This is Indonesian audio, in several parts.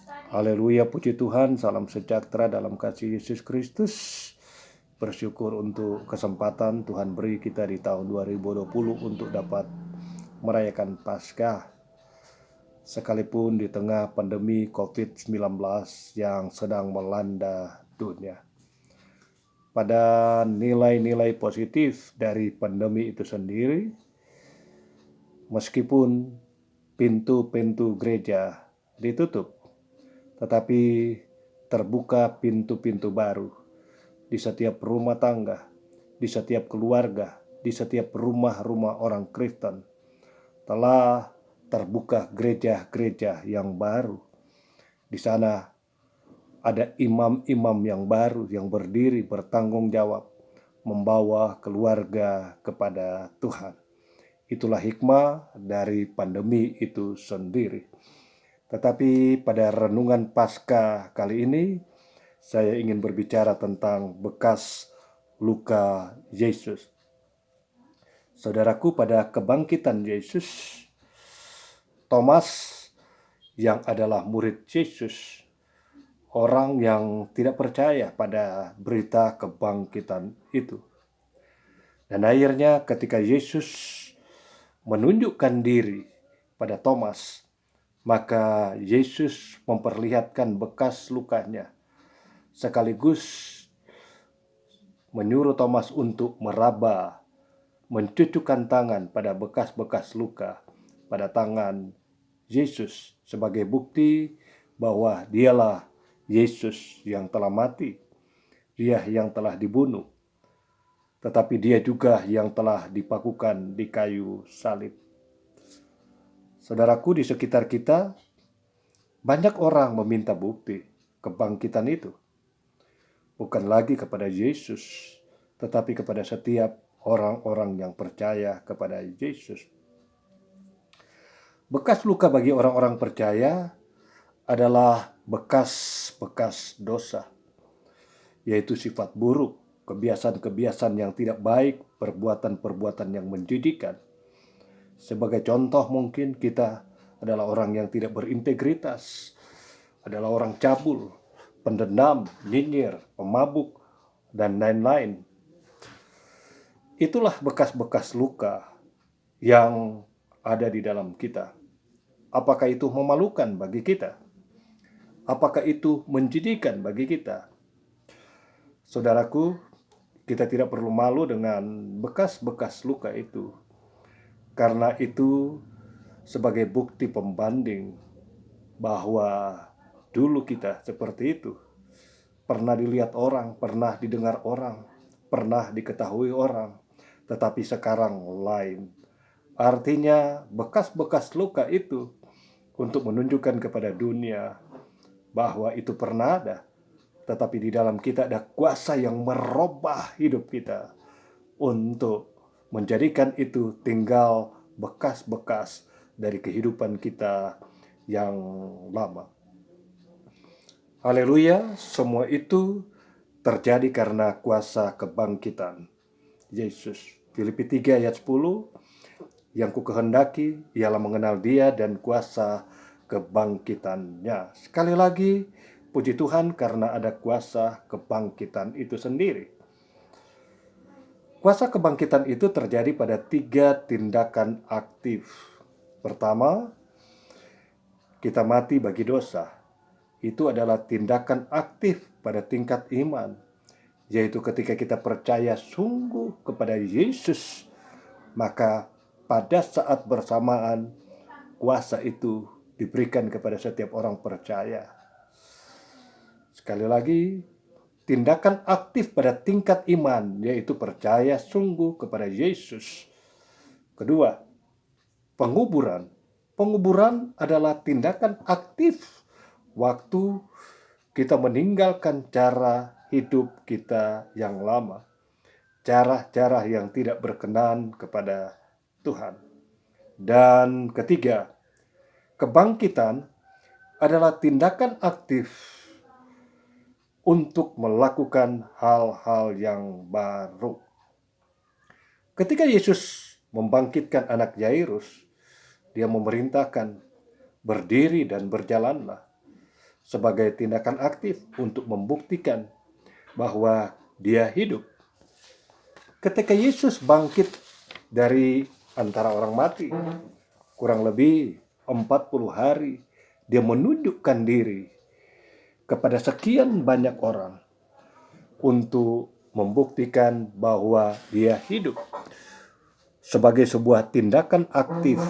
Haleluya, puji Tuhan, salam sejahtera dalam kasih Yesus Kristus. Bersyukur untuk kesempatan Tuhan beri kita di tahun 2020 untuk dapat merayakan Paskah. Sekalipun di tengah pandemi COVID-19 yang sedang melanda dunia. Pada nilai-nilai positif dari pandemi itu sendiri, meskipun pintu-pintu gereja ditutup, tetapi terbuka pintu-pintu baru di setiap rumah tangga, di setiap keluarga, di setiap rumah-rumah orang Kristen. Telah terbuka gereja-gereja yang baru. Di sana ada imam-imam yang baru yang berdiri bertanggung jawab membawa keluarga kepada Tuhan. Itulah hikmah dari pandemi itu sendiri. Tetapi pada renungan Paskah kali ini, saya ingin berbicara tentang bekas luka Yesus. Saudaraku, pada kebangkitan Yesus, Thomas yang adalah murid Yesus, orang yang tidak percaya pada berita kebangkitan itu. Dan akhirnya ketika Yesus menunjukkan diri pada Thomas, maka Yesus memperlihatkan bekas lukanya, sekaligus menyuruh Thomas untuk meraba, mencucukkan tangan pada bekas-bekas luka pada tangan Yesus sebagai bukti bahwa dialah Yesus yang telah mati, dia yang telah dibunuh, tetapi dia juga yang telah dipakukan di kayu salib. Saudaraku, di sekitar kita banyak orang meminta bukti kebangkitan itu. Bukan lagi kepada Yesus, tetapi kepada setiap orang-orang yang percaya kepada Yesus. Bekas luka bagi orang-orang percaya adalah bekas-bekas dosa, yaitu sifat buruk, kebiasaan-kebiasaan yang tidak baik, perbuatan-perbuatan yang menjijikkan. Sebagai contoh, mungkin kita adalah orang yang tidak berintegritas, adalah orang cabul, pendendam, nyinyir, pemabuk, dan lain-lain. Itulah bekas-bekas luka yang ada di dalam kita. Apakah itu memalukan bagi kita? Apakah itu menjijikkan bagi kita? Saudaraku, kita tidak perlu malu dengan bekas-bekas luka itu. Karena itu sebagai bukti pembanding bahwa dulu kita seperti itu. Pernah dilihat orang, pernah didengar orang, pernah diketahui orang, tetapi sekarang lain. Artinya bekas-bekas luka itu untuk menunjukkan kepada dunia bahwa itu pernah ada, tetapi di dalam kita ada kuasa yang merubah hidup kita untuk menjadikan itu tinggal bekas-bekas dari kehidupan kita yang lama. Haleluya, semua itu terjadi karena kuasa kebangkitan Yesus. Filipi 3 ayat 10, yang ku kehendaki ialah mengenal dia dan kuasa kebangkitannya. Sekali lagi, puji Tuhan karena ada kuasa kebangkitan itu sendiri. Kuasa kebangkitan itu terjadi pada 3 tindakan aktif. Pertama, kita mati bagi dosa. Itu adalah tindakan aktif pada tingkat iman, yaitu ketika kita percaya sungguh kepada Yesus, maka pada saat bersamaan kuasa itu diberikan kepada setiap orang percaya. Sekali lagi, tindakan aktif pada tingkat iman, yaitu percaya sungguh kepada Yesus. Kedua, penguburan. Penguburan adalah tindakan aktif waktu kita meninggalkan cara hidup kita yang lama, cara-cara yang tidak berkenan kepada Tuhan. Dan ketiga, kebangkitan adalah tindakan aktif untuk melakukan hal-hal yang baru. Ketika Yesus membangkitkan anak Yairus, dia memerintahkan berdiri dan berjalanlah. sebagai tindakan aktif untuk membuktikan bahwa dia hidup. Ketika Yesus bangkit dari antara orang mati, kurang lebih 40 hari, dia menunjukkan diri kepada sekian banyak orang untuk membuktikan bahwa dia hidup. Sebagai sebuah tindakan aktif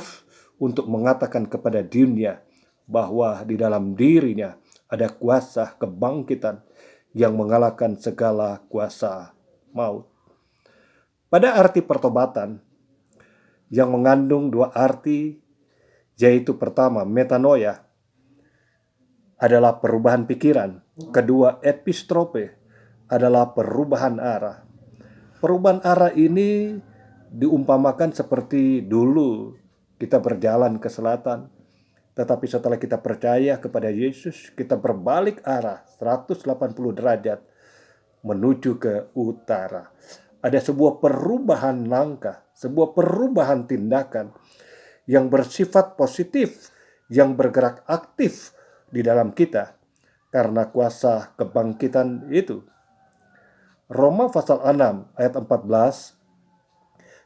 untuk mengatakan kepada dunia bahwa di dalam dirinya ada kuasa kebangkitan yang mengalahkan segala kuasa maut. Pada arti pertobatan yang mengandung dua arti, yaitu pertama metanoia adalah perubahan pikiran, kedua epistrope adalah perubahan arah. Perubahan arah ini diumpamakan seperti dulu kita berjalan ke selatan, tetapi setelah kita percaya kepada Yesus, kita berbalik arah 180 derajat menuju ke utara. Ada sebuah perubahan langkah, sebuah perubahan tindakan yang bersifat positif, yang bergerak aktif di dalam kita karena kuasa kebangkitan itu. Roma pasal 6 ayat 14,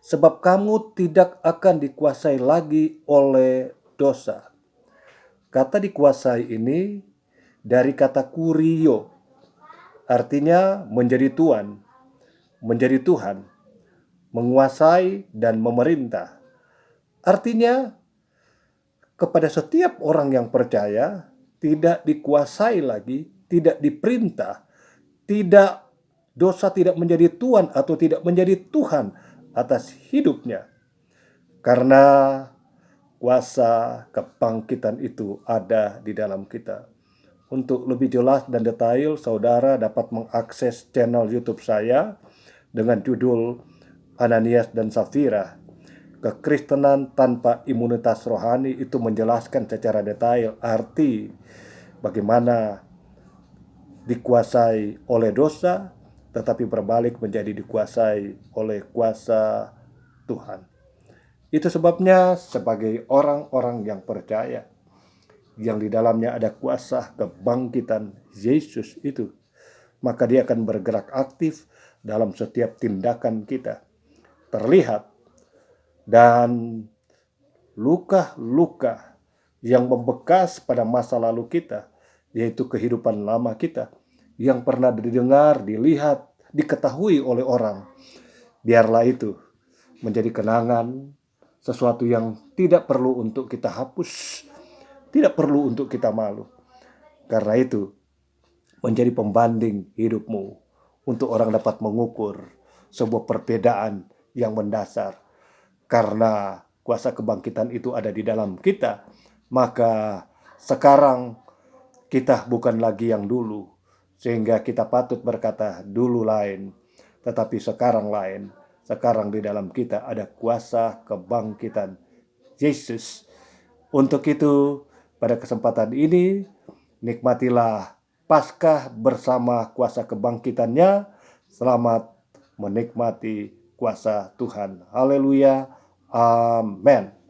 sebab kamu tidak akan dikuasai lagi oleh dosa. Kata dikuasai ini dari kata kurio, artinya menjadi tuan, menjadi Tuhan, menguasai dan memerintah. Artinya kepada setiap orang yang percaya tidak dikuasai lagi, tidak diperintah, dosa tidak menjadi tuan atau tidak menjadi Tuhan atas hidupnya. Karena kuasa kebangkitan itu ada di dalam kita. Untuk lebih jelas dan detail, saudara dapat mengakses channel YouTube saya dengan judul Ananias dan Safira. Kekristenan tanpa imunitas rohani itu menjelaskan secara detail arti bagaimana dikuasai oleh dosa, tetapi berbalik menjadi dikuasai oleh kuasa Tuhan. Itu sebabnya sebagai orang-orang yang percaya, yang di dalamnya ada kuasa kebangkitan Yesus itu, maka dia akan bergerak aktif dalam setiap tindakan kita. Terlihat dan luka-luka yang membekas pada masa lalu kita, yaitu kehidupan lama kita, yang pernah didengar, dilihat, diketahui oleh orang, biarlah itu menjadi kenangan, sesuatu yang tidak perlu untuk kita hapus, tidak perlu untuk kita malu. Karena itu menjadi pembanding hidupmu untuk orang dapat mengukur sebuah perbedaan yang mendasar. Karena kuasa kebangkitan itu ada di dalam kita, maka sekarang kita bukan lagi yang dulu, sehingga kita patut berkata dulu lain, tetapi sekarang lain. Sekarang di dalam kita ada kuasa kebangkitan Yesus. Untuk itu, pada kesempatan ini, nikmatilah Paskah bersama kuasa kebangkitannya. Selamat menikmati kuasa Tuhan. Haleluya. Amen.